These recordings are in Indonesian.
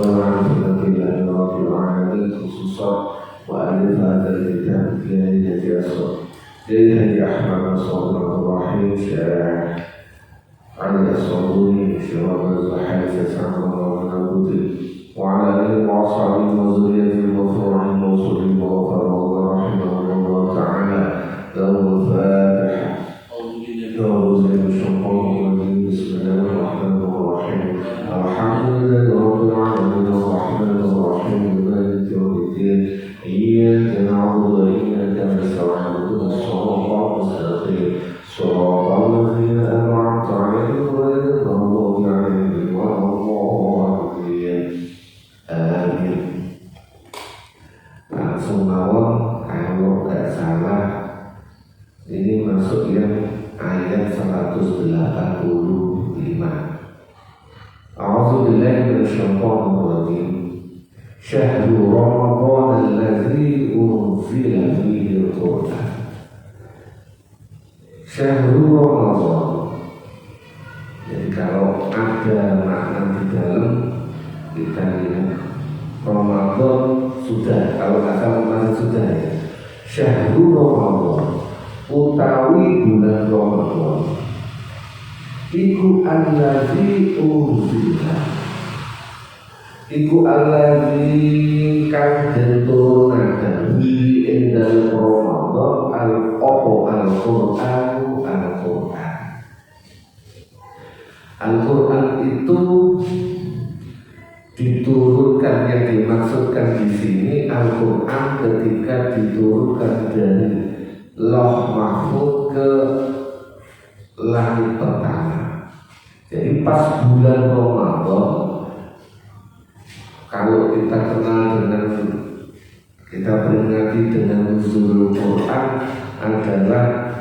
والعافية بالله رب العالمين خصوصا وألف هذا الكتاب في ليلة أسود ليلة أحمد صلى الله الرحيم شارع على الصدور شراب الزحاف سعد الله ونبوته وعلى آله وأصحابه وذريته المفروع الموصول وغفر الله رحمه الله تعالى له الفاتحة. أعوذ بالله من الشيطان الرجيم بسم الله الرحمن الرحيم الحمد لله رب العالمين الرحمن الرحيم مالك يوم الدين إياك نعبد وإياك نستعين اهدنا الصراط المستقيم صراط الذين أنعمت عليهم غير المغضوب عليهم ولا الضالين آمين. Langsung awal kalau tidak salah ini masuk yang ayat 185. A'udzubillahi minasyaitonir rajim. Syahrul Ramadan allazi unzila fihi al-Qur'an. Syahrul Ramadan. Jadi kalau ada makna di dalam kita lihat Ramadan sudah, kalau kata masih sudah ya. Syahrul Ramadan utawi bulan Ramadan iku allazi unzila iku allazi kang den turunaken ing dalem Ramadan al-Qur'an Al-Qur'an itu diturunkan, yang dimaksudkan di sini Al-Qur'an ketika diturunkan dari Lauh Mahfuz ke langit pertama. Jadi pas bulan Ramadan, kalau kita kenal dengan, kita peringati dengan nuzulul Quran adalah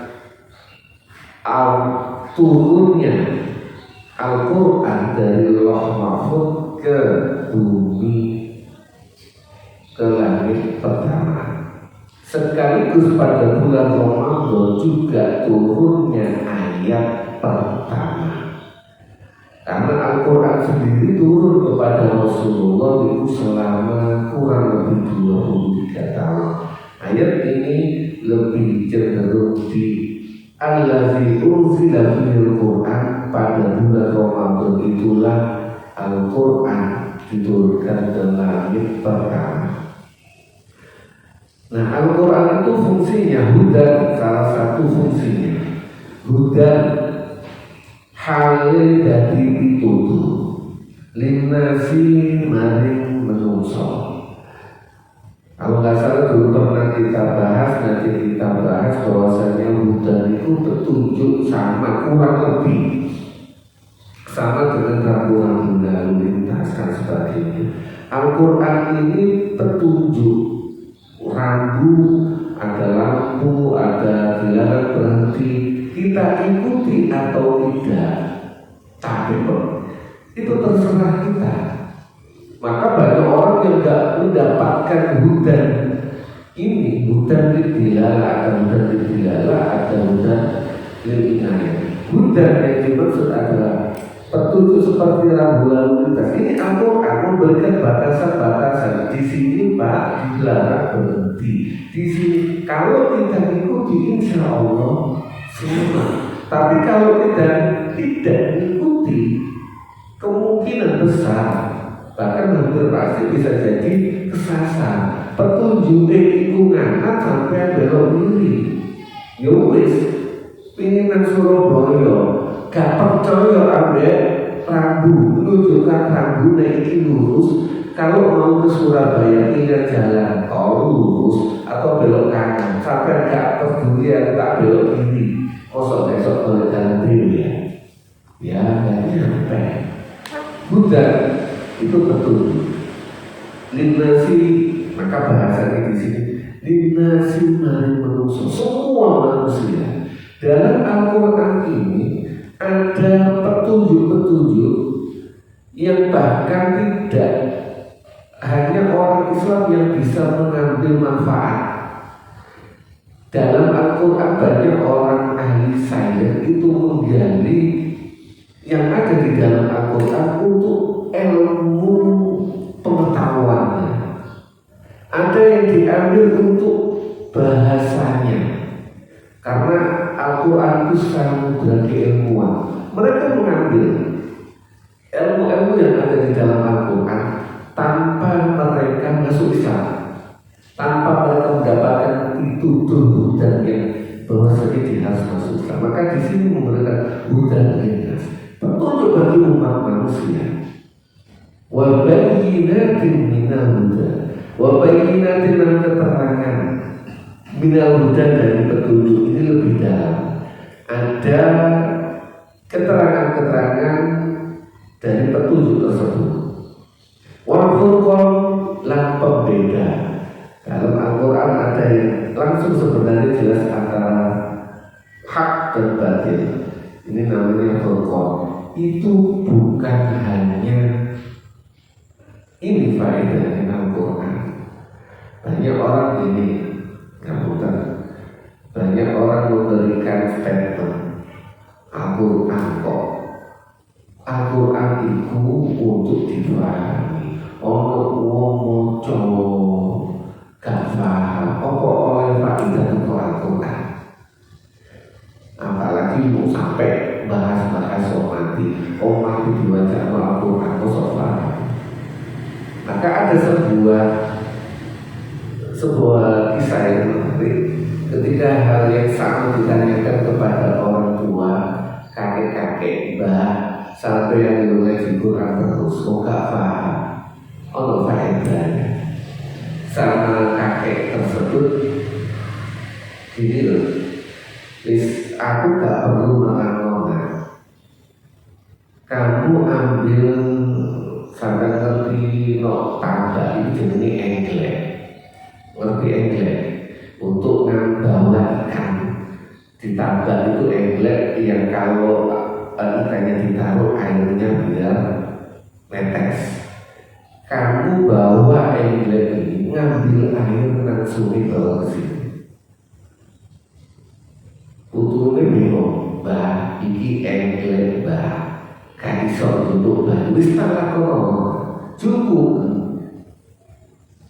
turunnya Al-Quran dari Lauh Mahfuz ke bumi, ke langit pertama. Sekaligus pada bulan Ramadan juga turunnya ayat pertama. Karena Al-Quran sendiri turun kepada Rasulullah itu selama kurang lebih 23 tahun. Ayat ini lebih cenderung di allazi unzila fihil Qur'an, pada bulan Ramadan itulah Al-Quran diturunkan ke langit pertama. Nah, Al-Quran itu fungsinya hudan, salah satu fungsinya hudan hale dadi pitutur linnasi maring menungso. Kalau nggak salah dulu pernah kita bahas, nanti kita bahas bahwasanya hudan itu petunjuk, sama kurang lebih sama dengan rambu-rambu lalu lintas dan sebagainya. Al-Quran ini petunjuk, rambu, ada lampu, ada dilarang berhenti, kita ikuti atau tidak, tapi itu terserah kita. Maka banyak orang yang tidak mendapatkan hudan ini, hudan dilala, ada hudan dilala, ada hudan inayah. Hudan yang dimaksud adalah petunjuk seperti rambu lalu lintas. Ini Al-Quran memberikan batasan-batasan. Di sini Pak dilarang berhenti. Di sini kalau kita ikuti insya Allah selamat. Tapi kalau kita tidak ikuti, kemungkinan besar, bahkan hampir pasti bisa jadi kesasar. Petunjuk lingkungan sampai belok kiri. Yowis, pingin nang Surabaya, gak percaya ambek rambu, menunjukkan rambu naik lurus. Kalau mau ke Surabaya ingat jalan tol lurus atau belok kanan, sampai gak peduli yang tak belok kiri. Kosong besok boleh jalan dulu ya gak nyampe. Buddha itu betul. Linnasi, maka bahasanya di sini linnasi maring manusia, semua manusia. Dalam Al-Quran ini ada petunjuk-petunjuk yang bahkan tidak hanya orang Islam yang bisa mengambil manfaat. Dalam Al-Quran banyak orang ahli sains itu menggali yang ada di dalam Al-Quran untuk ilmu samudra keilmuan. Mereka mengambil ilmu-ilmu yang ada di dalam Al-Quran tanpa mereka masuk Islam, tanpa mereka mendapatkan pitutur hudan yang bahwa dia harus masuk Islam. Maka di sini memberikan hudan lintas, petunjuk bagi umat manusia. Wa bayyinatin minal huda, wa bayyinatin dan keterangan minal huda dari petunjuk ini lebih dalam. Ada keterangan-keterangan dari petunjuk tersebut. Wa furqan lan pembeda. Dalam Al-Quran ada yang langsung sebenarnya jelas antara hak dan batil. Ini namanya furqan. Itu bukan hanya ini faedahnya Al-Quran. Banyak orang ini, banyak orang memberikan statement Al-Quran kok. Al-Quran itu untuk difahami. Ono wong maca gak paham apa oleh faedah tentang Al-Quran. Apalagi mau sampai bahas-bahas mati diwajah Al-Quran kok paham. Maka ada sebuah kisah yang menarik ketika hal yang sama ditanyakan kepada orang tua, kakek-kakek, mbah, sampai yang mulai di Quran terus, kok gak paham, ono faedahnya. Sama kakek tersebut, gini loh, aku gak perlu makan-makan. Kamu ambil sampai ngerti tanda itu jenis engklek, ngerti engklek untuk ngambawa ikan. Ditambah itu engklek yang kalau ikannya ditaruh airnya biar netes. Kamu bawa engklek ini, ngambil air langsung dibawa ke sini. Putune bingung, bah, iki engklek bah. Kan iso duduk bah, wis tak lakono, cukup.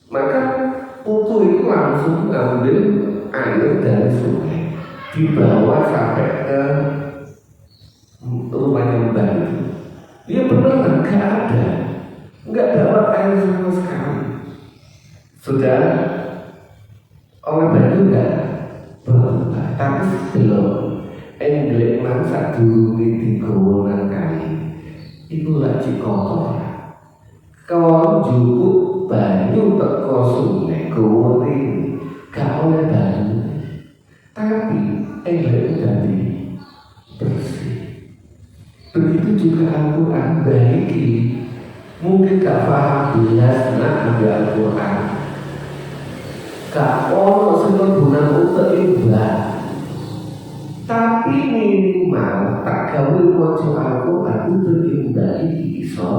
Maka putu itu langsung ngambil air dari sungai, dibawa sampai ke rumahnya mbak itu. Dia benar nggak dapat air sama sekali. Sudah oleh baju nggak berubah, tapi belum. Engglek nang sadurunge digowo kali. Iku lagi kotor. Kalau jupuk banyu teko sungai gowo ini gak oleh banyu. Tapi engglek jadi bersih. Begitu juga Al-Quran baiki. Mungkin gak paham jelas ada Al-Quran. Gak ono sing guna utek ibadah. Tapi minimal tak gawe maca Al-Quran itu indai iso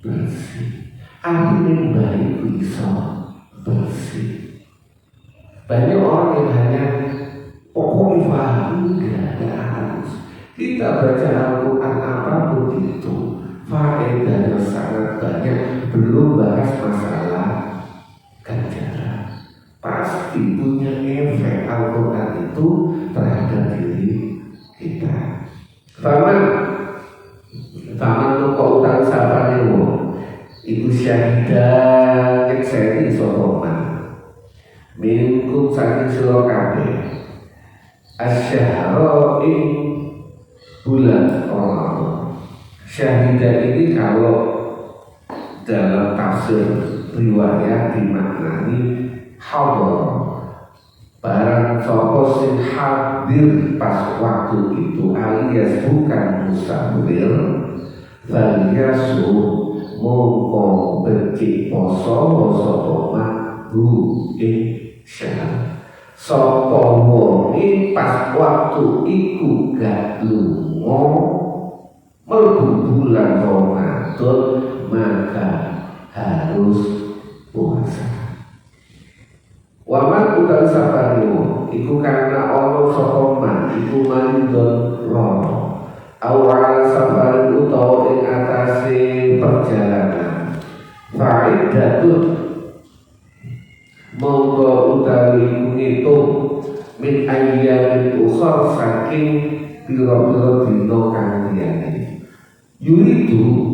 bersih. Artinya baik iso bersih. Banyak orang yang hanya pokoknya paham, enggak harus. Kita baca Al-Quran apapun itu, faedahnya sangat banyak. Belum bahas masalah ganjaran. Pasti punya efek Al-Quran itu terhadap diri kita. Taman kok utang sapane wong iku syahidah yang saya sokoman minkum saking sira kabeh asyhara ing bulan Ramadan. Syahidah ini kalau dalam tafsir riwayat dimaknani hadir. Barang sapa sing hadir pas waktu itu alias bukan musafir, faliyasu mongko becik poso sapa madu ing syahar. Sapa wong pas waktu iku gak lunga mlebu bulan Ramadan maka harus puasa. Waman utal sapanimu iku karena ono sokoman iku manidon rono awal safari utawa ing atase perjalanan faidatun monggo utawi ngitung min ayyamin ukhra saking pira-pira dina kang liyane. Yuridu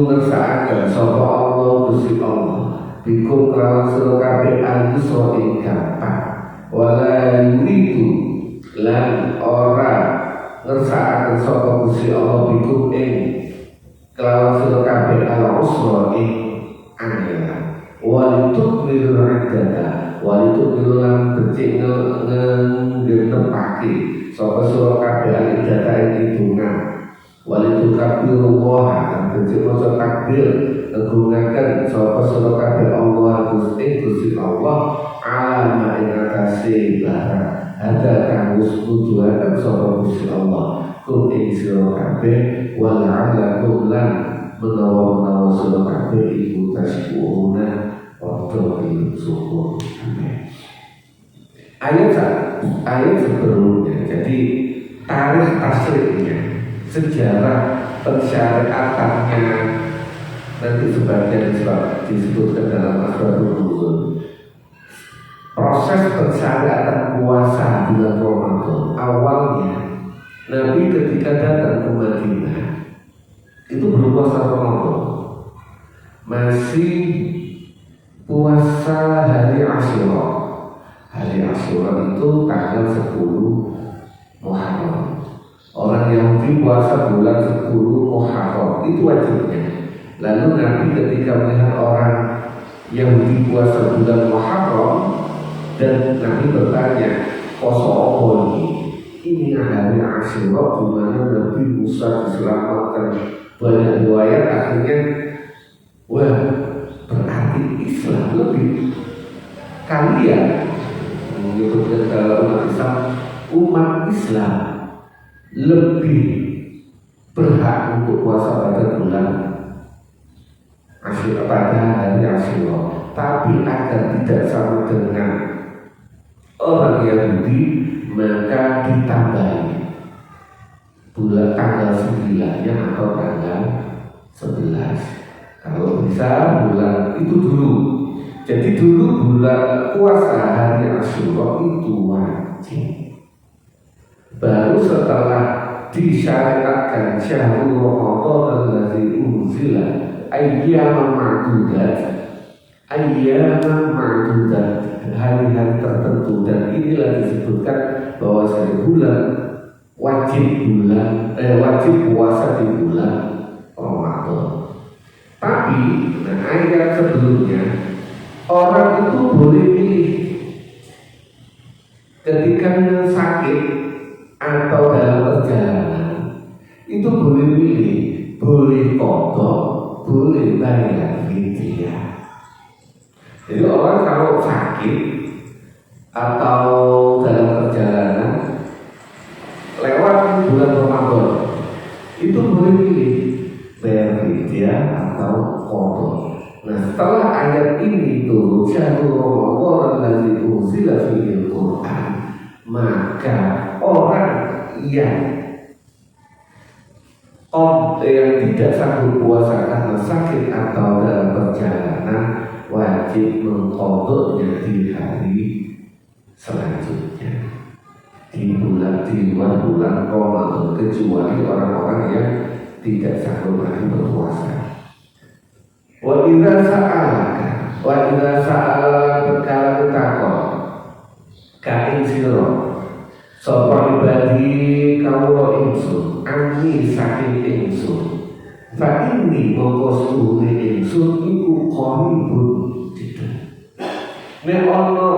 ngersakaken sapa Allah Gusti Allah bikum kelawan sira kabeh al-yusra ing gampang wala yuridu lan ora ngersakaken sapa Gusti Allah bikum ing kelawan sira kabeh al-usra ing angel walitukmilu iddata walitukmilu lan becik ngenepake sapa sira kabeh iddata ing hitungan walitukabbiru Allah lan becik maca takbir ngegungaken sapa sira kabeh Allah Gusti Allah alama ing atase barang ada kang wis nuduhaken sapa Gusti Allah kum ing sira kabeh wal alakum lan menawa sira kabeh iku tasbihuna padha syukur. Ayat sebelumnya, jadi tarikh tasrifnya, sejarah pensyariatannya nanti sebagian disebutkan dalam Asbabun Nuzul. Proses pensyariatan puasa bulan Ramadan awalnya Nabi ketika datang ke Madinah itu belum puasa Ramadan, masih puasa hari Asyura. Hari Asyura itu tanggal 10 Muharram. Orang Yahudi puasa bulan 10 Muharram, itu wajibnya. Lalu Nabi ketika melihat orang Yahudi puasa bulan Muharram, dan Nabi bertanya, poso apa ini hari Asyura di mana Nabi Musa diselamatkan. Banyak riwayat akhirnya, wah berarti Islam lebih kalian menyebutkan dalam umat Islam lebih berhak untuk puasa pada bulan Asyura, pada hari Asyura. Tapi agar tidak sama dengan orang Yahudi, maka ditambahi bulan tanggal 9-nya atau tanggal 11. Kalau bisa bulan itu dulu. Jadi dulu bulan puasa hari Asyura itu wajib. Baru setelah disyariatkan syahrul Ramadan allazi unzila ayyaman ma'dudat, hari-hari tertentu, dan inilah disebutkan bahwa bulan wajib puasa di bulan Ramadan. Tapi ayat sebelumnya orang itu boleh pilih ketika sakit atau dalam perjalanan, itu boleh pilih, boleh qadha, boleh bayar fidyah. Jadi orang kalau sakit atau dalam perjalanan lewat bulan Ramadan, itu boleh pilih bayar fidyah atau qadha. Nah, setelah ayat ini turun, syahrul Ramadan allazi unzila fihil Qur'an, maka orang yang tidak sanggup puasa karena sakit atau dalam perjalanan wajib mengqadhanya di hari selanjutnya di luar bulan Ramadan, kecuali orang-orang yang tidak sanggup lagi berpuasa. Wa idza sa'alaka berkala takon kain sira sapa ibadi kawula ingsun ani saking ingsun fa inni mongko suwe ingsun iku qaribun nek ana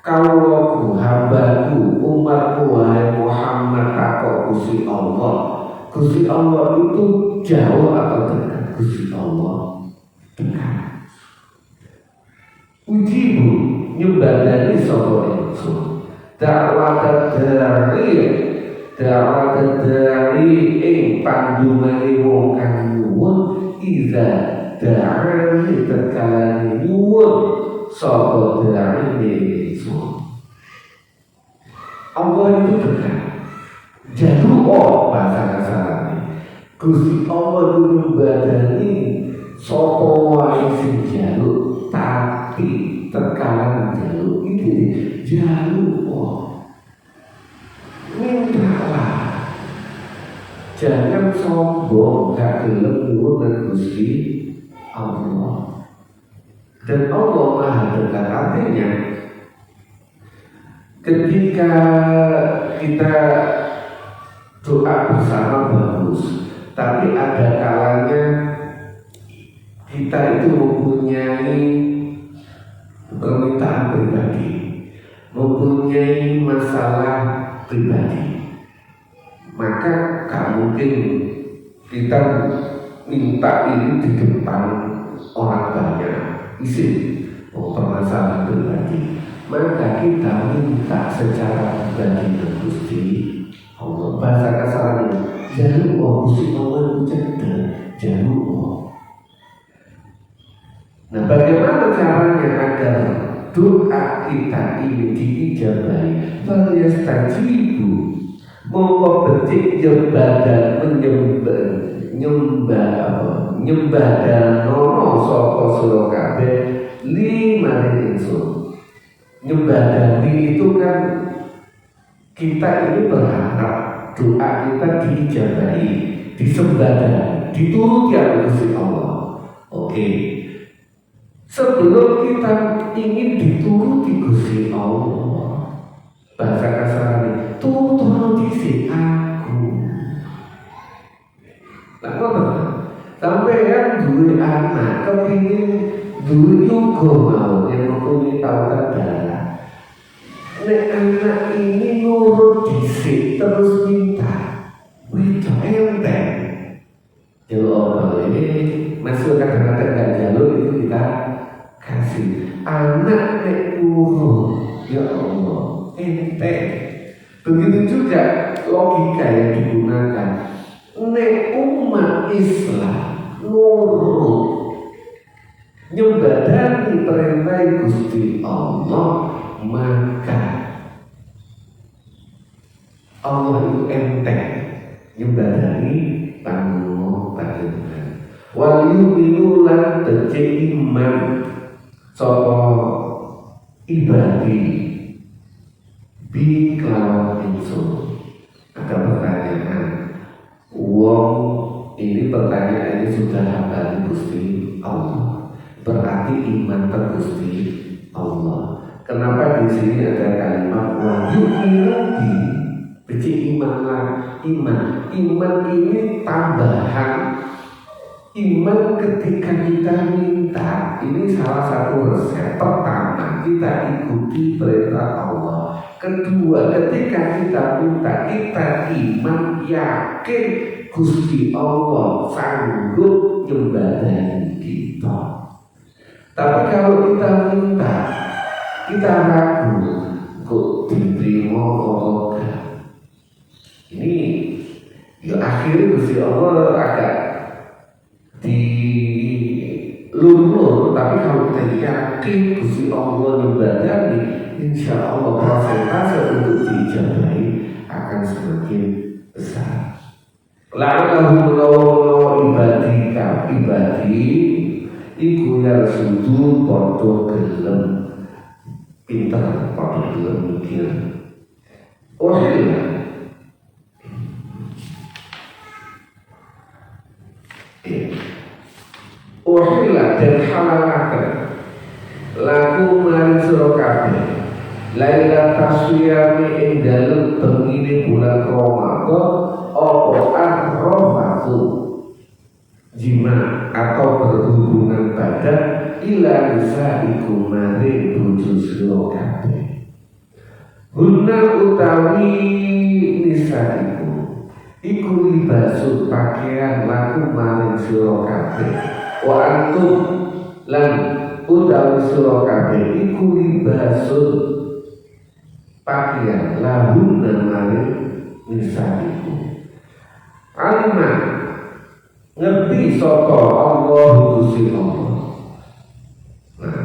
kawulaku hambaku umatku wahai Muhammad takok Gusti Allah itu jauh atau dekat? Gusti Allah dekat. Ujibu nyembadani sapa ingsun da'wat dari ing pandungane wong kang nyuwun iza da'ani tekani nyuwun sapa dari ingsun. Allah itu dekat. Jauh bahasa kasarane. Gusti Allah itu nyembadani sapa wae sing jaluk, tapi terkadang jaluk itu jaluk, mintalah. Jangan sombong, gak gelem nyuwun nang Gusti Allah. Dan Allah Maha Dekat. Artinya ketika kita doa bersama bagus, tapi ada kalanya kita itu mempunyai permintaan pribadi, mempunyai masalah pribadi, maka gak mungkin kita minta ini di depan orang banyak, isi permasalahan pribadi. Maka kita minta secara pribadi ke Gusti Allah. Bahasa kasarnya, jaluk Gusti Allah cedek, jaluk. Nah, bagaimana caranya agar doa kita ini diijabahi? Falyastajibu, mongko becik nyembah dan nono sapa sira kabeh limaring ingsun. Nyembah dani itu kan kita ini berharap doa kita diijabahi, disembah dan dituruti oleh Gusti Allah. Oke. Sebelum kita ingin dituruti Gusti Allah, bahasa kasarnya turuti si aku. Lah kok sampai yang duwe anak kepingin duwe juga mau yang mempunyai tautan darah. Nek anak ini nurut dhisik terus minta, itu enteng. Jawab ini masuk kadang-kadang gak jalur itu kita kasih. Anak nek nurut, ya Allah, enteng. Begitu juga logika yang digunakan. Nek umat Islam nurut nyembadani perintah Gusti Allah, maka Allah itu enteng nyembadani tanggung panjenengan. Wal yu'minu lan becik iman sapa ibadi bi kelawan ingsun. Ada pertanyaan, wong ini pertanyaan ini sudah hambali Gusti Allah, berarti iman ke Gusti Allah. Kenapa di sini ada kalimat wahyu ilahi, becik imanlah. Iman ini tambahan. Iman ketika kita minta, ini salah satu resep. Pertama, kita ikuti perintah Allah. Kedua, ketika kita minta, kita iman, yakin Gusti Allah sanggup nyembadani kita. Tapi kalau kita minta, kita ragu, kok diterima Allah. Ini ya akhirnya Gusti Allah agak dilulur. Tapi kalau kita yakin Gusti Allah nyembadani, insya Allah persentase untuk diijabahi akan semakin besar. La'allahu ibadi iku yarsudu padha gelem pinter, padha gelem mikir. Uhilla dan halalaken laku maring sira kabeh laila taswiyami ing dalem bengine bulan Ramadan apa arrafatu jima atau berhubungan badan ila nisaikum maring bojo sira kabeh. Hunna utawi nisaikum iku libasun pakaian laku maring sira kabeh. Wa antum lan utawi sira kabeh iku libasun pakaian lahunna maring nisaikum. Alima ngerti sapa Allah Gusti Allah. Nah,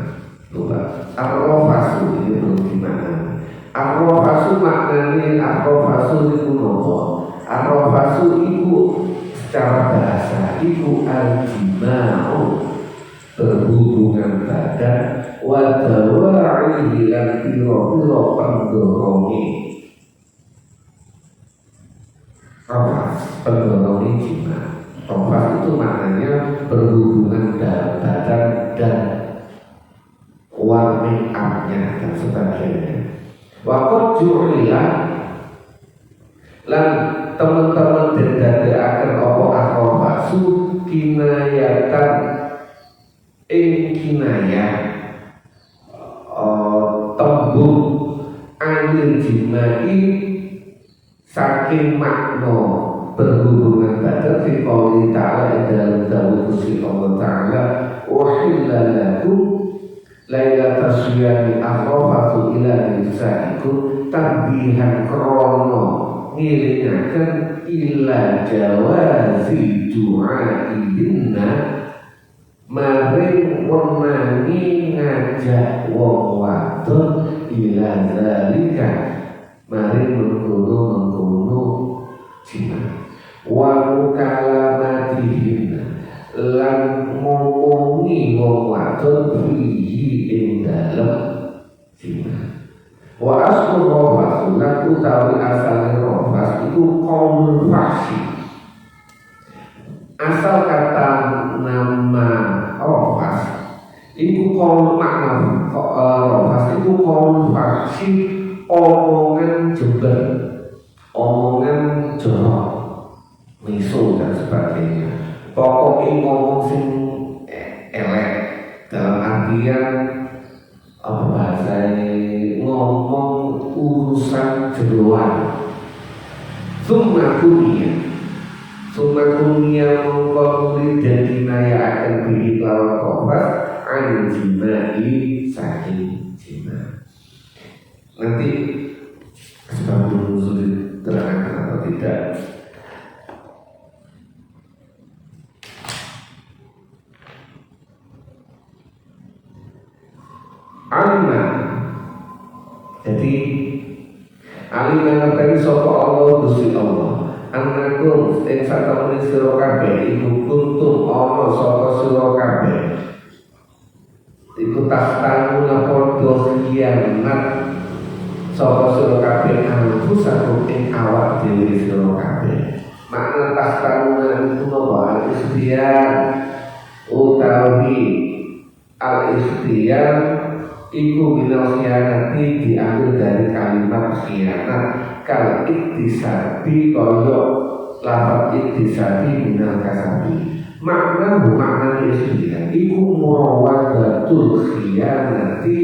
coba arrofasu ini belum gimana. Arrofasu maknanya arrofasu itu nopo. Arrofasu itu secara bahasa itu al-jima'u berhubungan badan wa dawa'ihi lan pira-pira pendorongé pendorongé jima. Rofas itu maknanya berhubungan badan dan warming up-nya dan sebagainya. Waqad ju'ila lan teman-teman dadekaken apa akrofasu kinayatan ing kinayah tembung anil jimai saking makna berhubungan badan fi qouli ta'ala dalam dawuh Gusti Allah Ta'ala uhilla lakum lailata syiyami akhrafatu ila nisaikum tambihan krono ngiringaken ila jawazi du'aihinna maring wenani ngajak wong wadon ila zalika maring mengkono jina wa mukalamatihin lan ngomongi wong wadon fihi ing dalem zina. Wa aslu rofas lan utawi asal rofas itu qaulul fahsy. Asal kata nama rofas itu qaul makna rofas itu qaulul fahsy, omongan jember, omongan jorok, miso dan sebagainya. Pokoknya ngomong sing elek dalam artian apa bahasanya, ngomong urusan jeroan. Summa kunia mengkonduri dan dinaya akan bihi lawan kofas an jimai saking jima. Nanti sebab dulu sulit terangkan atau tidak. Alima, jadi alima ngerteni sapa Allah Gusti Allah annakum ing satemene sira kabeh iku kuntum ana sapa sira kabeh iku tahtanuna padha khianat sapa sira kabeh anfusakum ing awak dhewe sira kabeh. Makna tahtanuna itu napa? Al-ikhtiyar utawi al-ikhtiyar iku minal khianati diambil dari kalimat khianat kal iktisabi kaya lafaz iktisabi minal kasabi. Makna ikhtiyar iku murawadatul khianati,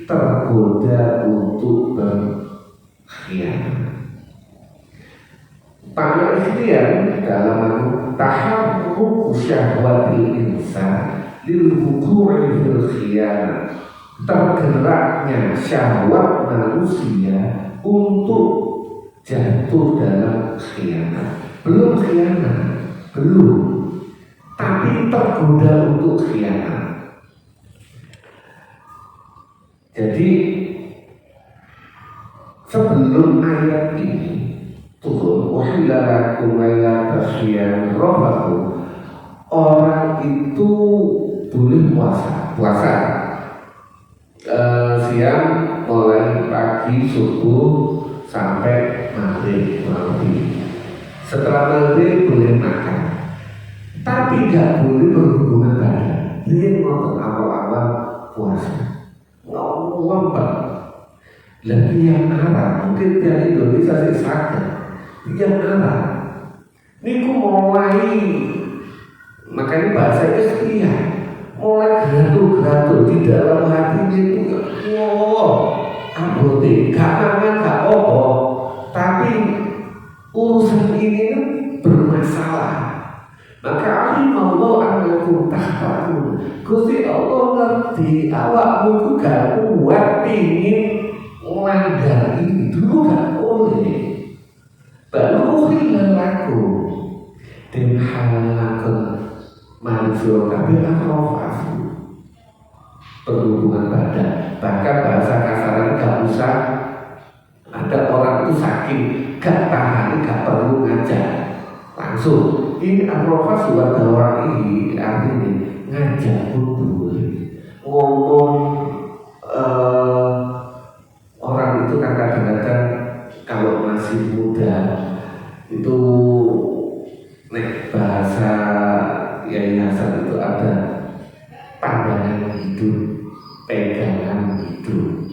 tergoda untuk berkhianat. Makna ikhtiyar dalam taharruk syahwatil insan lil wuqu'i fil khianat, tergeraknya syahwat manusia untuk jatuh dalam khianat. Belum khianat, belum, tapi tergoda untuk khianat. Jadi sebelum ayat ini turun, wahilla lakum lailata syiyam rafathu, orang itu boleh puasa siang mulai pagi subuh sampai maghrib. Setelah maghrib boleh makan, tapi nggak boleh berhubungan badan. Dia mau awal-awal puasa ngomong lebih yang Arab, mungkin dari Indonesia sih sakit. Yang Arab ini ku mulai, makanya bahasa ikhtiar mulai geratul di dalam hati itu. Abote gak mangan gak apa, tapi urusan ini bermasalah. Maka Allah annakum tahfadun, Gusti Allah ngerti awakmu gak kuat pingin melanggar ini, dulu gak boleh. Baru laku dan halalakan manusia kabeh akrofasu, berhubungan badan. Bahkan bahasa kasaran gak usah ada orang itu sakit gak tahan, gak perlu ngajak langsung. Ini akrofasu ada orang ini artinya ngajak pun boleh. hidup, pegangan hidup.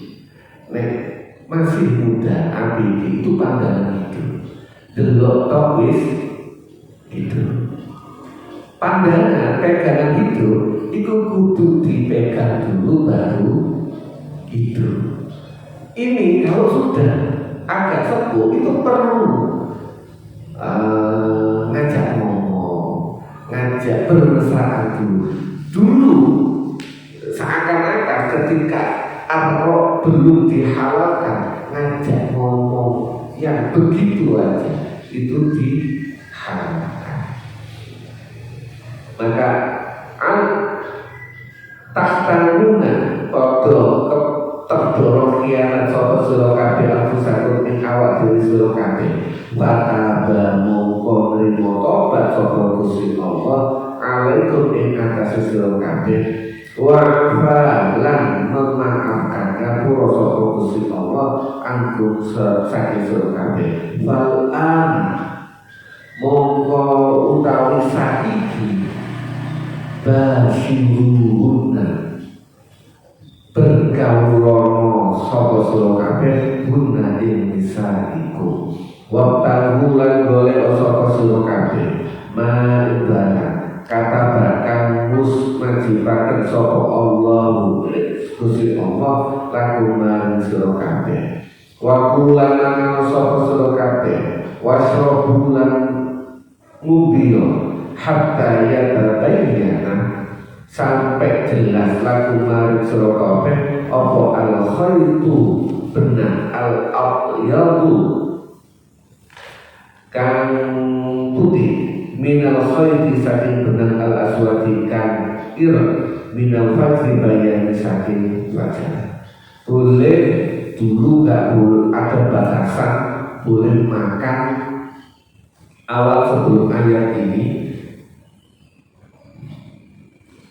Nek masih muda, ABG itu pandangan hidup. Delok tok wis hidup. Pandangan pegangan hidup itu kudu dipegang dulu baru hidup. Ini kalau sudah agak sepuh itu perlu ngajak ngomong, ngajak bermesraan dulu. Seakan-akan ketika arwah belum dihalalkan, ngajak ngomong yang begitu aja itu dihalalkan. Maka tahtanuna podo terdorong kiamat sapa sira kabeh anfusakum ing awak dhewe sira kabeh bataba mongko nrimo tobat sapa Gusti Allah alaikum ing atas sira kabeh wa lan memaafkan ngapura sapa Gusti Allah angkum saking sira kabeh fal mongko utawi saiki basyuhuna bergaulono sapa sira kabeh guna ing bisa iku waqtahu lan golek sapa sira kabeh ma'ibana kata bakang mus majibaken sapa Allah Gusti Allah laku man sira kabeh wa kulan sapa sira kabeh wasrobu lan ngumbiyo hatta yatabayyana sampai jelas laku maring sira kabeh apa al khaitu benar al abyadu kang putih minal khaiti saking benar al aswadi kang ireng minal fajri bayan saking fajar. Boleh dulu gak boleh ada batasan boleh makan awal sebelum ayat ini.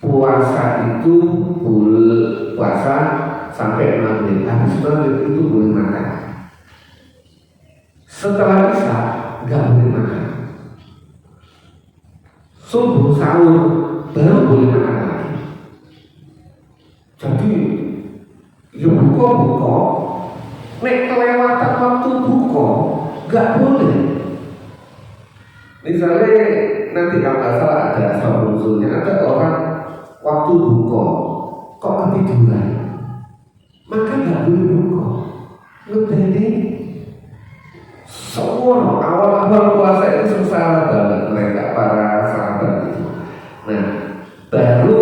Puasa itu boleh puasa sampai maghrib, habis maghrib itu boleh makan. Setelah isya nggak boleh makan. Subuh sahur baru boleh makan lagi. Jadi ya buka, nek kelewatan waktu buka nggak boleh. Misalnya nanti kalau nggak salah ada asal usulnya ada orang waktu buka kok ketiduran, maka nggak boleh buka. Jadi semua awal puasa itu sengsara banget mereka para sahabat itu. Nah, baru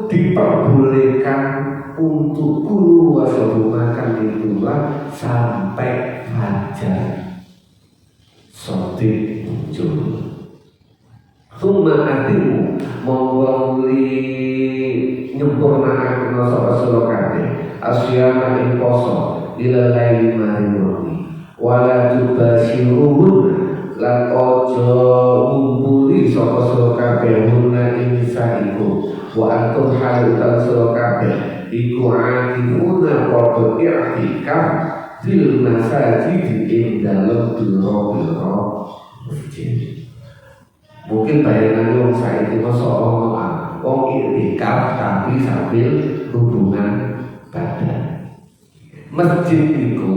diperbolehkan untuk kulu wasyabu makan itulah sampai fajar sotik muncul. Suma adimu mongoli nyempurnakan sapa sira kabeh asyama ing poso ila laili maring wala tubasirun lan ojo ngumpuli sapa sira kabeh hunna ing saiku wa antum halutan sira kabeh iku akifuna padha i'tikaf fil masajid ing dalem biro-biro masjid. Mungkin bayangan wong saiki mosok wong i'tikaf tapi sambil hubungan badan. Masjid itu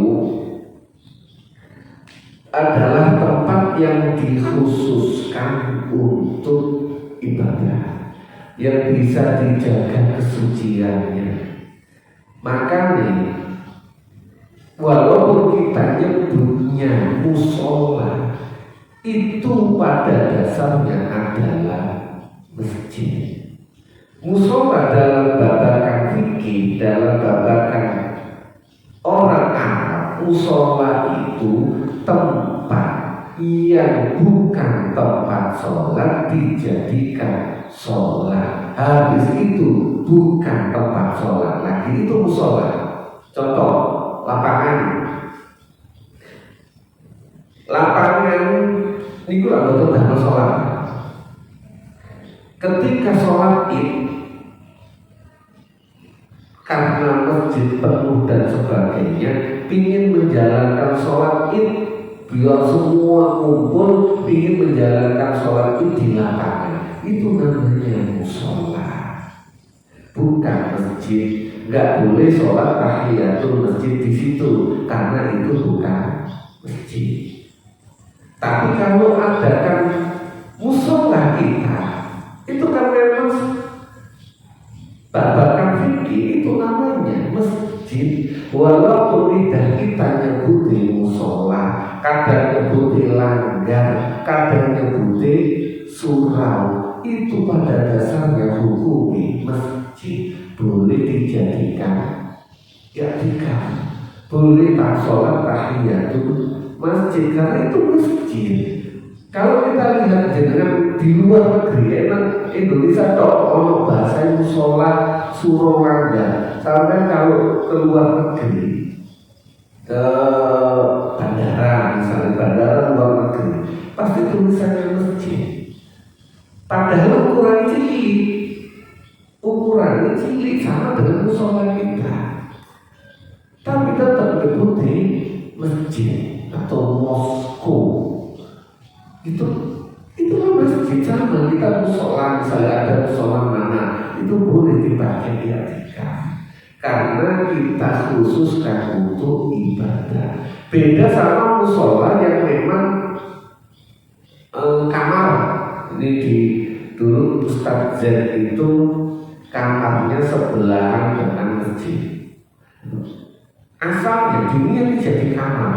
adalah tempat yang dikhususkan untuk ibadah, yang bisa dijaga kesuciannya. Makanya walaupun kita nyebutnya musola, itu pada dasarnya adalah masjid. Musola dalam babakan fikih, dalam babakan orang Arab, musola itu tempat yang bukan tempat sholat dijadikan sholat. Habis itu bukan tempat sholat lagi, itu musola. Contoh lapangan ini kurang betul dalam sholat. Ketika sholat id karena masjid penuh dan sebagainya, ingin menjalankan sholat id biar semua kumpul, ingin menjalankan sholat id di lapangan, itu namanya musola. bukan masjid. Nggak boleh sholat tahiyatul masjid di situ karena itu bukan masjid. Tapi kalau adakan musola kita, itu kan memang babakan fikih, itu namanya masjid. Walaupun lidah kita nyebuti musola, kadang nyebuti langgar, kadang nyebuti surau, itu pada dasarnya hukumi masjid. Boleh dijadikan i'tikaf, boleh tak sholat tahiyatul masjid karena itu masjid. Kalau kita lihat dengan di luar negeri, emang Indonesia tok ono bahasa musola surau langgar. Sampai kalau ke luar negeri, ke bandara misalnya, bandara luar negeri, pasti tulisannya masjid. Padahal ukurannya cilik sama dengan musola kita, tapi tetap disebut masjid atau mosko. Itu masjid sama. Kita musola, misalnya ada musola mana, itu boleh dipakai i'tikaf karena kita khususkan untuk ibadah. Beda sama musola yang memang kamar. Ini dulu Ustadz Z itu kamarnya sebelahan dengan masjid. Asalnya dunia ini jadi kamar,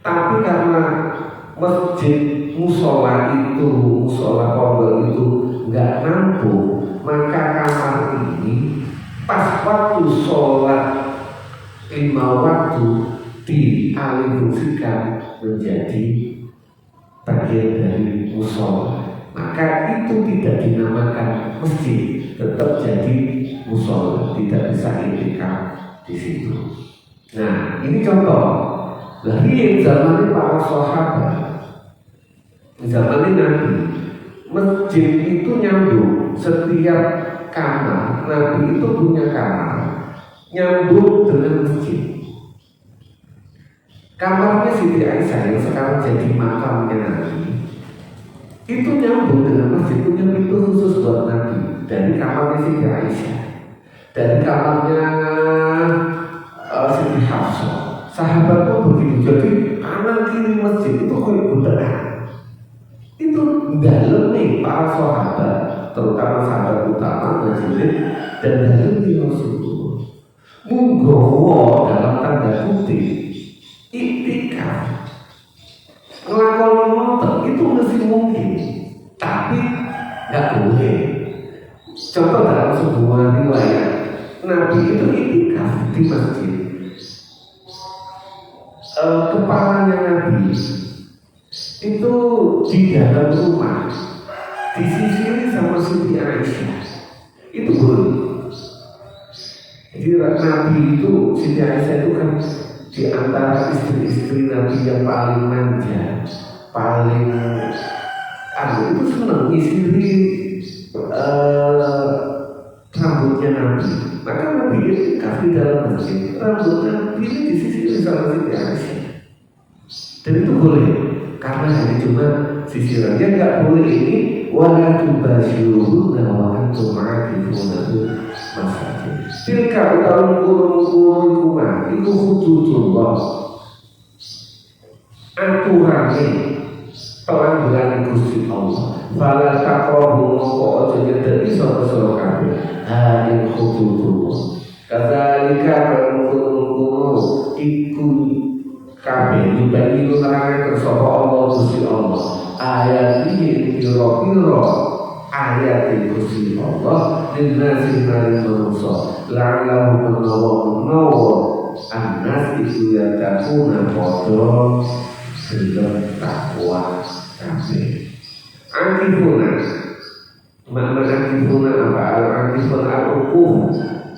tapi karena masjid musola pondok itu nggak nampung, maka kamar ini pas waktu sholat 5 waktu dialihfungsikan menjadi bagian dari musola. Maka itu tidak dinamakan masjid, tetap jadi musola, tidak bisa i'tikaf di situ. Nah, ini contoh. Dari zaman para sahabat, zaman Nabi, masjid itu nyambung. Setiap kamar Nabi itu punya kamar nyambung dengan masjid. Kamarnya Siti Aisyah yang sekarang jadi makamnya Nabi itu nyambung dengan masjid, punya pintu khusus buat Nabi. Dari kamarnya Siti Aisyah, dari kamarnya Siti Hafsah, sahabat pun begitu. Jadi kanan kiri masjid itu kayak bundaran. Itu dalam nih para sahabat, terutama sahabat utama Nabi dan dalam Rasulullah. Munggowo dalam tanda kutip i'tikaf ngelakoni motor itu masih mungkin, tapi nggak boleh. Contoh dalam sebuah riwayat, Nabi itu i'tikaf di masjid. Kepalanya Nabi itu di dalam rumah, disisiri sama Siti Aisyah. Itu boleh. Jadi Nabi itu, Siti Aisyah itu kan di antara istri-istri Nabi yang paling manja, paling itu senang nyisiri rambutnya Nabi. Maka Nabi itu di dalam masjid, rambut Nabi ini disisiri sama Siti Aisyah. Dan itu boleh, karena hanya cuma sisiran. Yang nggak boleh ini wala tubasyiruhunna wa antum aakifuna masjid. Tilka utawi iku hududullah. Aturane pelanggaran Gusti Allah. Fala taqrabu moko aja nyedeki sapa-sapa kabeh. Ha ing hududullah. Kadzalika mengkono iku kabeh dibagi nerangake sapa Allah Gusti Allah. Ayat iki pira-pira ayat Gusti Allah dinasi maring manusa la'allahu menawa anas itu ya takuna podo gelem takwa kabeh. Angkifuna makna angkifuna apa? Angkifuna al-hukum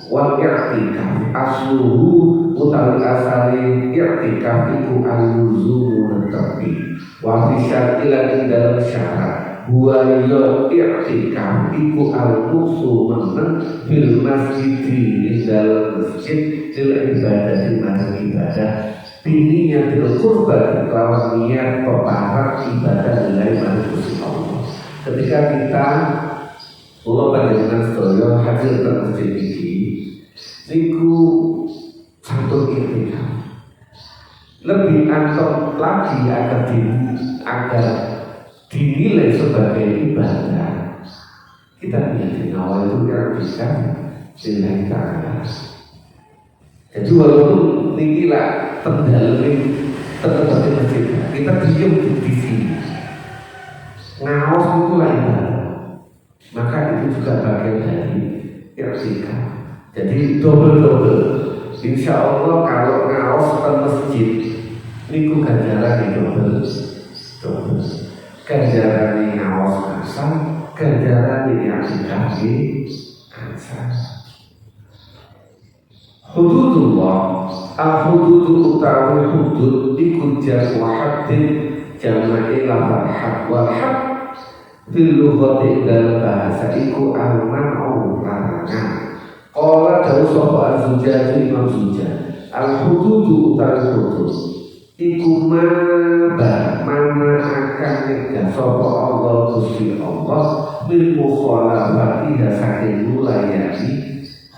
wal i'tikaf asluhu utawi asali i'tikaf iku al-luzumu netepi wa fi syar'ilan dalam syarat huwa i'tikaf iku al-musu meneng fil masjid di dalam masjid til ibadah di mana ibadah biniyatil qurban lawan niat pepahat ibadah lillahi maring Gusti Allah. Ketika kita Allah panjenengan sedaya hadir ke masjid ini niku satu iktikaf lebih antum lagi agar dinilai sebagai ibadah. Kita lihat awal itu yang bisa dinilai ta'ala. Jadi walaupun ini lah terdalami tetap di masjid, kita diam di sini ngawas itu lah ibadah. Maka itu juga bagian dari iktikaf. Jadi double. Insya Allah kalau ngawas ke masjid niku ganjaran double. Ganjaran ngawas asal, ganjaran iktikaf asal. Hududullah, al-hudud utawi hudud iku jamu haddin jama'i lafal haq wal haq fil lughati dalam bahasa iku al-man'u larangan. Qala dawu sapa az-Zujaj Imam Zujaj al-hudud utawi hudud iku mana akan nyegah sapa Allah Gusti Allah min mukhalafatiha saking mulayani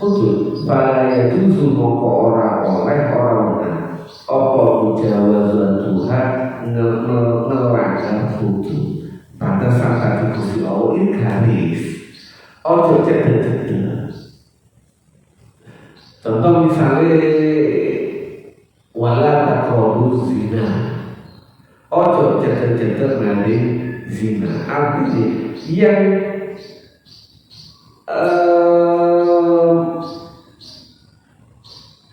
hudud pada yajuzu mongko ora oleh apa mujawazan Tuhan ngelanggar hudud pada saat Gusti Allah ini garis ojo cedek-cedek. Contoh misalnya wala taqrabu zina, ojo cedek-cedek nanti zina. Artinya yang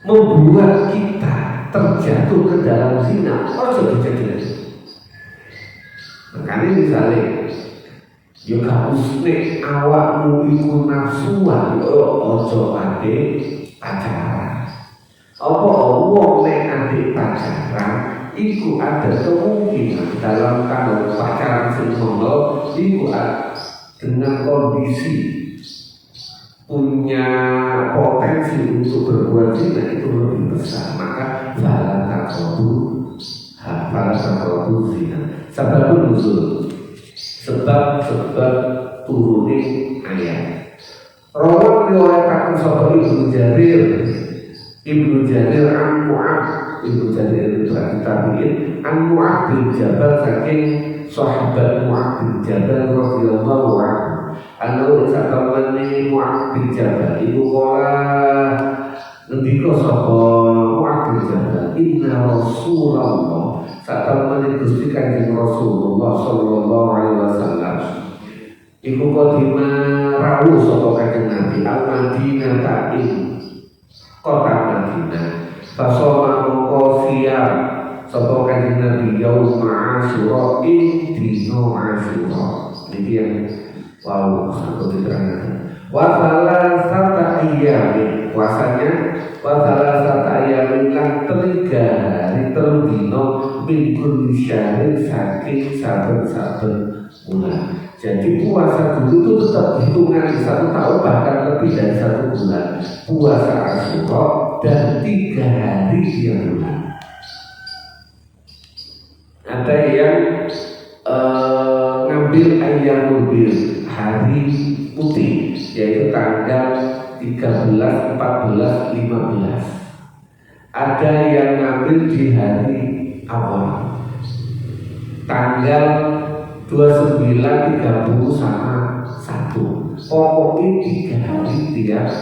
membuat kita terjatuh ke dalam zina, ojo dicedek. Makanya misalnya juga usne awakmu iku nafsuan, ojo ade pacaran. Apa wong nek ade pacaran iku ada kemungkinan dalam kandang pacaran sing monggo iku dengan kondisi punya potensi untuk berbuat zina itu lebih besar. Maka fala taqrabu zina. Sebab nuzul, sebab turune ayat. Rawan riwayataken sapa Ibnu Jarir an Mu'ad, Ibnu Jarir berarti tabi'in, an Mu'ad bin Jabal saking sahabat Mu'ad bin Jabal radhiyallahu anhu. Anu satamane Mu'ad bin Jabal iku kala ngendika sapa Mu'ad bin Jabal, inna Rasulullah satamane Gusti Kanjeng Rasulullah sallallahu alaihi wasallam iku kodima rawuh sapa Kanjeng Nabi al-Madinah ta'in kota Madinah fasoma mongko siap sapa Kanjeng Nabi yaum Asyura ing dina Asyura. Niki yang wow satu diterangkan wasalah sata ayyamin puasanya wasalah sata ayyamin lan 3 hari 3 dina minggu syahrin saking saben-saben bulan. Jadi puasa dulu itu tetap hitungan 1 tahun bahkan lebih dari 1 bulan. Puasa Asyura dan 3 hari tiap bulan. Ada yang ngambil ayyamul bir, hari putih, yaitu tanggal 13, 14, 15. Ada yang ngambil di hari awal, tanggal 29, 30 sama 1. Pokoknya 3 hari tiap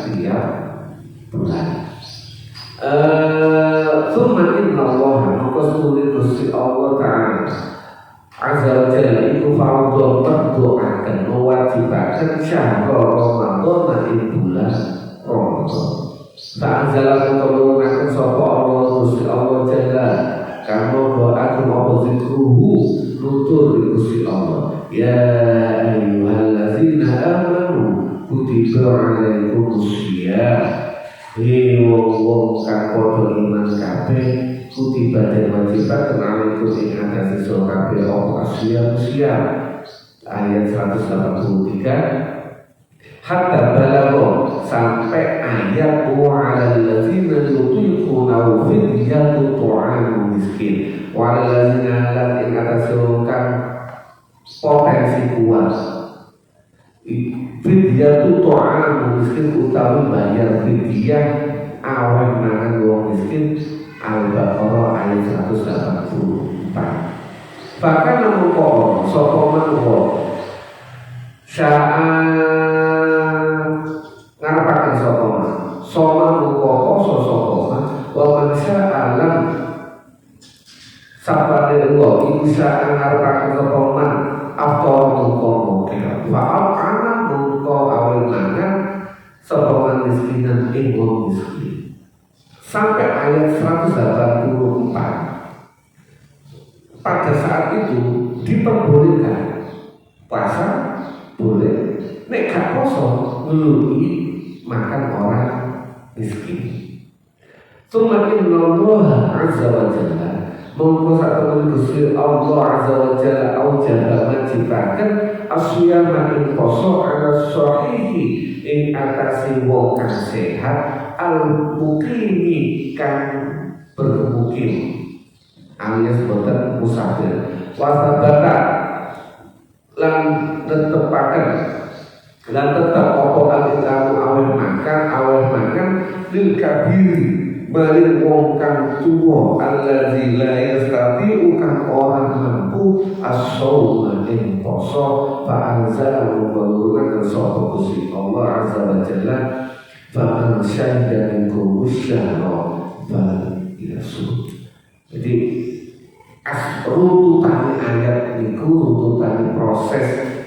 bulan. Tsumma inna Allah maka setulis Gusti Allah Ta'ala Azza wa Jalla iku fardhu berdoakan mewajibkan syahr Ramadan ing bulan Ramadan. Ta'ala menurunkan sapa Allah Gusti Allah Jalla kamu doakan apa zikruhu nutur Gusti Allah. Ya ayyuhallazina amanu kutiba alaikumusiyam. Wong kang padha iman kabeh kutiba den wajibat kenali kuwi atase sira kabeh apa siap ayat 183 hatta balago sampai ayat wa 'alal ladzina yutiquna fidyatun ta'amu miskin wa 'alal ladzina lan ing atase kang potensi kuat fidyatu ta'amu miskin utawi bayar fidyah awak mangan wong miskin. Al-Baqarah ayat 184. Bahkan namun kok sokoman kok sya'an ngarepaken sokoman soma muka poso sokoman wa man sya'alam sapane wong iku sya'an ngarepaken sokoman after muka mukira fa'al anak muka awal mangan sokoman miskinan ing wong miskin sampai ayat 184. Pada saat itu diperbolehkan puasa boleh, nek gak poso ngelui makan orang miskin. Semakin Allah azza wa jalla mongko satu Gusti Allah azza wa jalla aujaha majibaken asyama ing poso ala sahihi ing atase wong kang sehat al-muqimi kang bermukim alias boten musafir wasabata lan tetepaken lan tetep apa kang kamu aweh makan lil kabiri maring wong kang tuwa allazi la yastati'u kang ora mampu as-shauma ing poso fa anzalahu qawlan sapa Gusti Allah azza wa jalla fa syahida minkum syahra fa yasud. Jadi runtutan ayat niku runtutan proses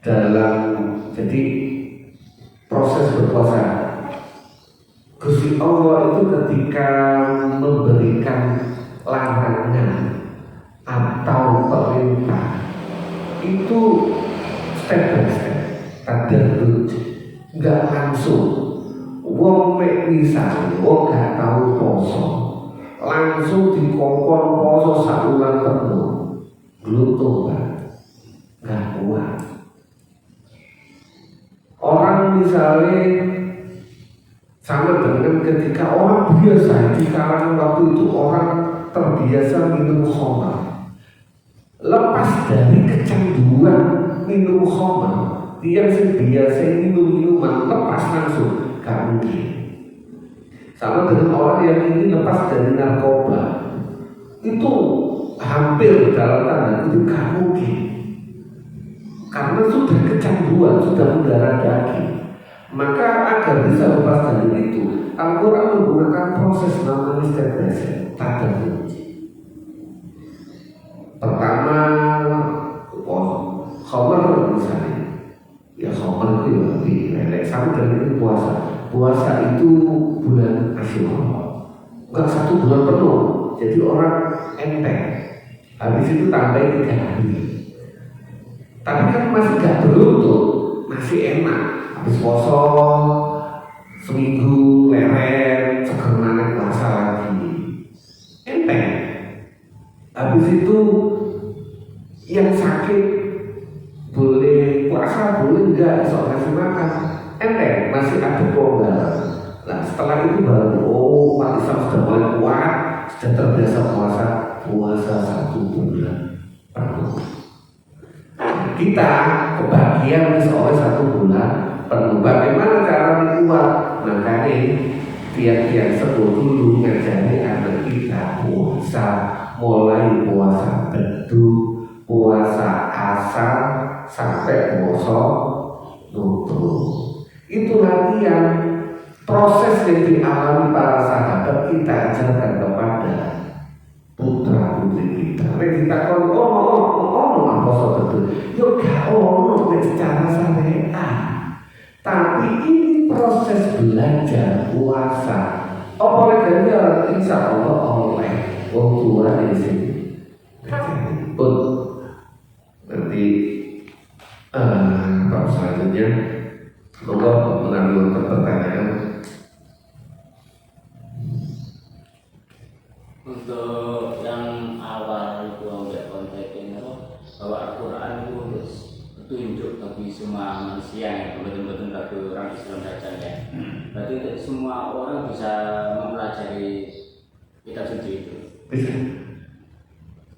dalam jadi proses berpuasa. Gusti Allah itu ketika memberikan larangan atau perintah itu step by step, tadarruj, nggak langsung. Wong mek misale wong gak tau poso langsung dikongkon poso sakulan penuh glutung gak kuat. Orang misalnya sama dengan ketika orang biasa di kalangan waktu itu orang terbiasa minum khamar, lepas dari kecanduan minum khamar, dia biasa minum minuman lepas langsung gak mungkin. Sama dengan orang yang ingin lepas dari narkoba, itu hampir dalam tanda kutip gak mungkin, karena sudah kecanduan, sudah mendarah daging. Maka agar bisa lepas dari itu, Al-Quran menggunakan proses namanya step by step, tadarruj. Pertama, khamar misalnya, ya khamar itu lebih lelek. Sama dengan itu puasa itu bulan Asyura, enggak 1 bulan penuh, jadi orang enteng. Habis itu tambah 3 hari, tapi kan masih gak beruntun, masih enak. Habis poso seminggu leren, seger naik puasa lagi, enteng. Habis itu yang sakit boleh puasa, boleh enggak, esok kasih makan, enteng, masih ada pelonggaran. Nah setelah itu baru umat Islam sudah mulai kuat, sudah terbiasa puasa 1 bulan penuh. Kita kebagian misalnya 1 bulan penuh. Bagaimana cara kuat? Makanya tiap-tiap sebelum dulu ngajari anak kita puasa, mulai puasa beduk, puasa asar sampai puasa nutup. Itu latihan proses yang dialami para sahabat kita ajarkan kepada putra putri kita. Kita kalau ngomong puasa betul, yuk gak ngomong secara syariat. Tapi ini proses belajar puasa. Apalagi insya Allah oleh wong tua di sini. Pun nanti kalau selanjutnya semoga mengambil pertanyaan. Untuk yang awal itu ambil konteksnya bahwa Al-Quran itu petunjuk bagi semua manusia yang betul-betul bagi orang Islam saja ya. Berarti untuk semua orang bisa mempelajari kitab suci itu.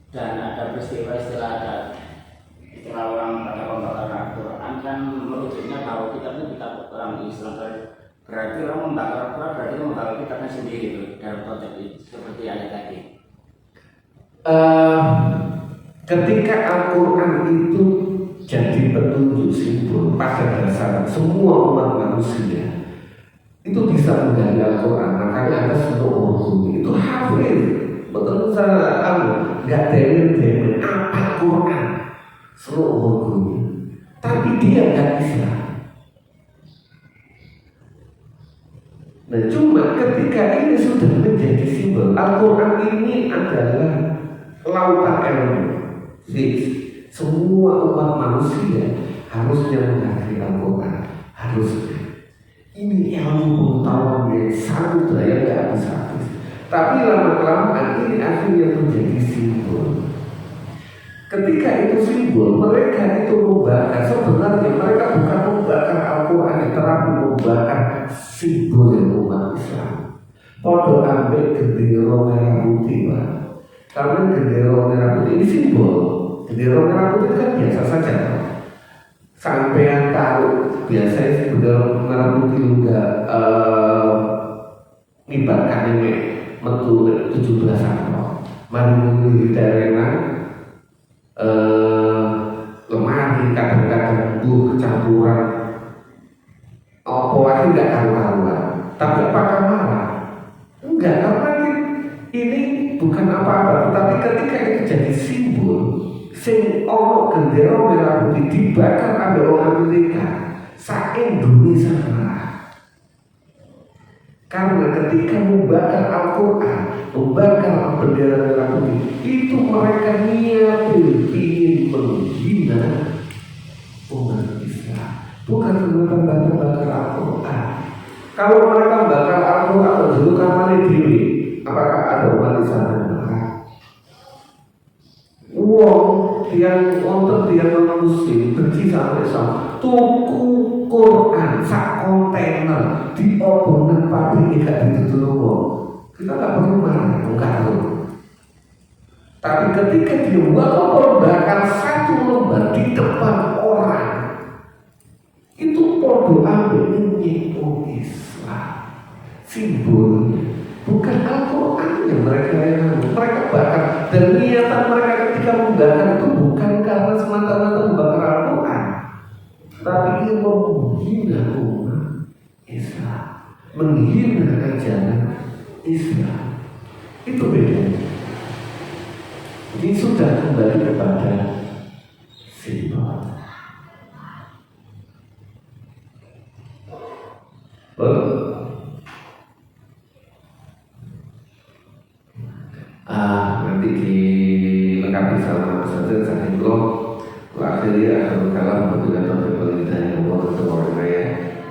Dan ada ada istilah ada istilah orang pada pembakaran Al-Quran kan merujuknya kalau kitab itu kitab orang Islam, berarti orang membakar Al-Quran berarti membakar kitabnya sendiri itu dalam konteks itu seperti ayat tadi. Ketika Al-Quran itu jadi petunjuk simbol pada dasar semua umat manusia itu bisa menggali Al-Quran, makanya ada seluruh hukum itu hafid betul salah nggak demen apa Quran seluruh hukumnya, tapi dia nggak bisa. Nah cuma ketika ini sudah menjadi simbol, Al-Quran ini adalah lautan ilmu. Semua umat manusia harusnya menghargai Al-Quran, harusnya. Ini ilmu pengetahuan yang samudra yang nggak habis-habis. Tapi lama-kelamaan ini akhirnya menjadi simbol. Ketika itu simbol, mereka itu membakar. Sebenarnya mereka bukan membakar Al-Quran, tetapi membakar simbol yang umat Islam. Podo ambil gendera merah putih, Pak. Karena gendera merah putih ini simbol. Gendera merah putih kan biasa saja. Sampean tahu biasanya gendera merah putih juga nibatkan ini metu 17 tahun. Mari mulai daerah lemari kadang-kadang kecampuran apa lagi nggak karuan. Tapi apakah marah? Enggak, karena ini bukan apa-apa. Tapi ketika itu jadi simbol, sing ono gendera merah putih dibakar ambil orang Amerika, sa Indonesia marah. Karena ketika membakar Al-Quran, membakar bendera merah putih, itu mereka niatin ingin menghina umat Islam, bukan semata-mata bakar Al-Quran. Kalau mereka bakar Al-Quran dulu kamane diri, apakah ada umat Islam yang bakar? Wong tiang wonten tiang muslim benci sama Islam, tuku Quran sak kontainer di obongan pabrik gak ditutup. Kita nggak perlu marah, enggak tahu. Tapi ketika dia bakar satu lembar di depan orang, itu podo ambil nyipu Islam. Simbolnya bukan Al-Quran yang mereka bakar, dan niatan mereka ketika membakar itu bukan karena semata-mata membakar Al-Quran, tapi ingin menghina umat Islam, menghina ajaran Islam. Itu bedanya. Ini sudah kembali kepada simbol. Nanti dilengkapi sama saja saya belum. Akhirnya akan kalam dengan topik yang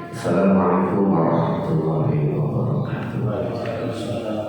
Assalamualaikum warahmatullahi wabarakatuh.